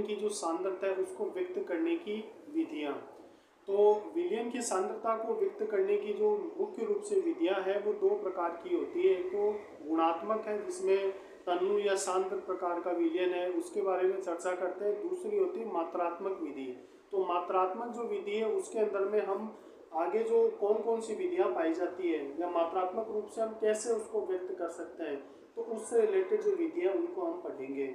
विलयन की जो सांद्रता है उसको व्यक्त करने की विधियाँ। तो विलयन की सांद्रता को व्यक्त करने की जो मुख्य रूप से विधियाँ है वो दो प्रकार की होती है। एक तो गुणात्मक है जिसमें तनु या सांद्र प्रकार का विलयन है, उसके बारे में चर्चा करते हैं। दूसरी होती है मात्रात्मक विधि। तो मात्रात्मक जो विधि है उसके अंदर में हम आगे जो कौन कौन सी विधियाँ पाई जाती है या मात्रात्मक रूप से हम कैसे उसको व्यक्त कर सकते हैं, तो उससे रिलेटेड जो विधियाँ उनको हम पढ़ेंगे।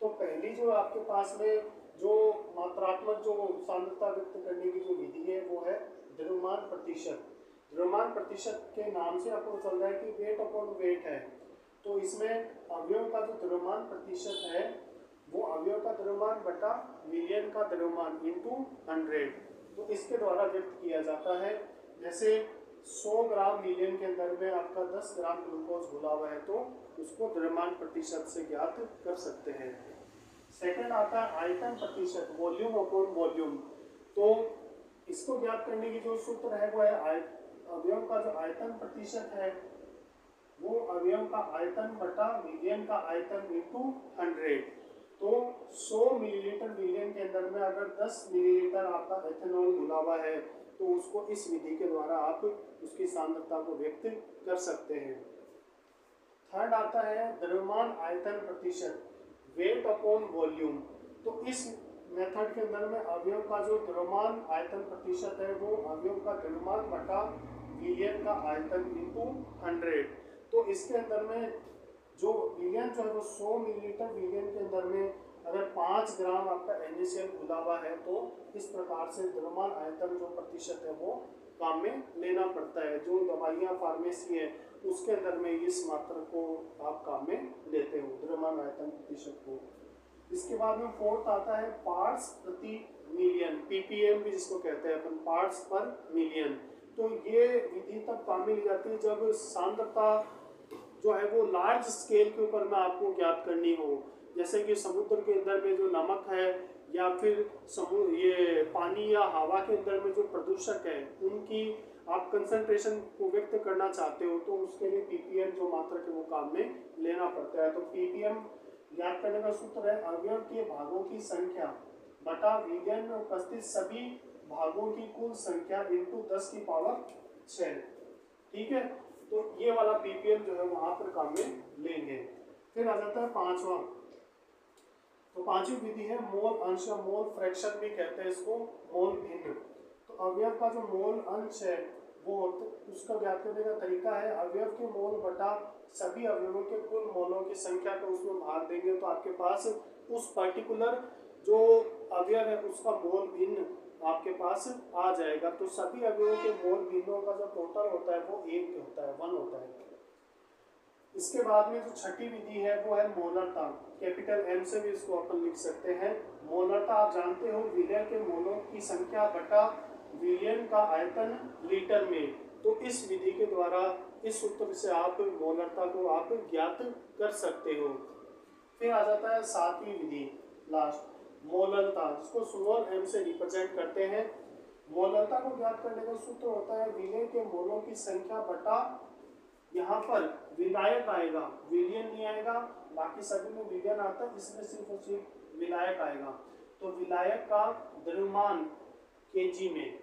तो पहली जो आपके पास में जो मात्रात्मक जो सांद्रता व्यक्त करने की जो विधि है वो है द्रव्यमान प्रतिशत। द्रव्यमान प्रतिशत के नाम से आपको चल रहा है कि वेट अपॉन वेट है। तो इसमें अवयव का जो द्रव्यमान प्रतिशत है वो अवयव का द्रव्यमान बटा विलयन का द्रव्यमान इंटू 100, तो इसके द्वारा व्यक्त किया जाता है। जैसे 100 ग्राम विलयन के अंदर में आपका 10 ग्राम ग्लूकोज घुला हुआ है तो उसको द्रव्यमान प्रतिशत से ज्ञात कर सकते हैं। सेकंड आता है आयतन प्रतिशत, वॉल्यूम अपॉन वॉल्यूम। तो इसको ज्ञात करने की जो सूत्र है वो है अवयव का जो आयतन प्रतिशत है वो अवयव का आयतन बटा विलयन का आयतन इंटू 100। तो 100 मिलीलीटर विलयन के अंदर में अगर 10 मिलीलीटर आपका एथेनॉल घुला हुआ है तो उसको इस विधि के द्वारा आप उसकी सांद्रता को व्यक्त कर सकते हैं। थर्ड आता है द्रव्यमान आयतन प्रतिशत, वेट अपॉन वॉल्यूम। तो इस मेथड के अंदर में अवयव का जो द्रव्यमान आयतन प्रतिशत है वो अवयव का द्रव्यमान बटा विलयन का आयतन इंटू 100। तो इसके अंदर में जो विलयन जो है वो 100 मिलीलीटर विलयन के अंदर में अगर 5 ग्राम आपका NaCl घुला हुआ है तो इस प्रकार से द्रव्यमान आयतन जो प्रतिशत है वो काम में लेना पड़ता है। जो दवाइयाँ फार्मेसी है उसके अंदर में इस मात्रा को आप काम में लेते हो, द्रव्यमान आयतन प्रतिशत को। इसके बाद में फोर्थ आता है पार्ट्स प्रति मिलियन, ppm भी जिसको कहते हैं अपन, पार्ट्स पर मिलियन। तो ये विधि तब काम में ली जाती है जब सांद्रता जो है वो लार्ज स्केल के ऊपर में आपको ज्ञात करनी हो। जैसे कि समुद्र के अंदर में जो नमक है या फिर ये पानी या हवा के अंदर में जो प्रदूषक है उनकी आप कंसंट्रेशन को व्यक्त करना चाहते हो तो उसके लिए ppm जो मात्रक है वो काम में लेना पड़ता है। तो ppm ज्ञात करने का सूत्र है अवयव के भागों की संख्या बटा विलयन में उपस्थित सभी भागों की कुल संख्या इंटू 10 की पावर 6। ठीक है, तो ये वाला ppm जो है वहां पर काम में लेंगे। फिर आ जाता है पांचवा। तो पांचवी विधि है मोल अंश या मोल फ्रैक्शन भी कहते हैं इसको, मोल भिन्न। तो अवयव का जो मोल अंश है वो उसका ज्ञात करने का तरीका है अवयव के मोल बटा सभी अवयवों के कुल मोलों की संख्या को उसमें भाग देंगे तो आपके पास उस पर्टिकुलर जो अवयव है उसका मोल भिन्न आपके पास आ जाएगा। तो सभी अवयवों के मोल भिन्नों का जो टोटल होता है वो 1 होता है, 1 होता है। इसके बाद में जो छठी विधि है वो है मोलरता, कैपिटल M से भी इसको अपन लिख सकते हैं। मोलरता आप जानते हो विलय के मोलों की संख्या बटा विलयन का आयतन लीटर में। तो इस विधि के द्वारा इस सूत्र से आप मोलरता को आप ज्ञात कर सकते हो। फिर आ जाता है सातवीं विधि लास्ट, मोलरता, जिसको स्मॉल m से रिप्रेजेंट करते हैं। मोलरता को ज्ञात करने का सूत्र होता है विलय के मोलों की संख्या बटा, यहाँ पर विलायक आएगा, विलयन नहीं आएगा, बाकी सभी में विलयन आता है, इसमें सिर्फ और सिर्फ विलायक आएगा। तो विलायक का द्रव्यमान kg में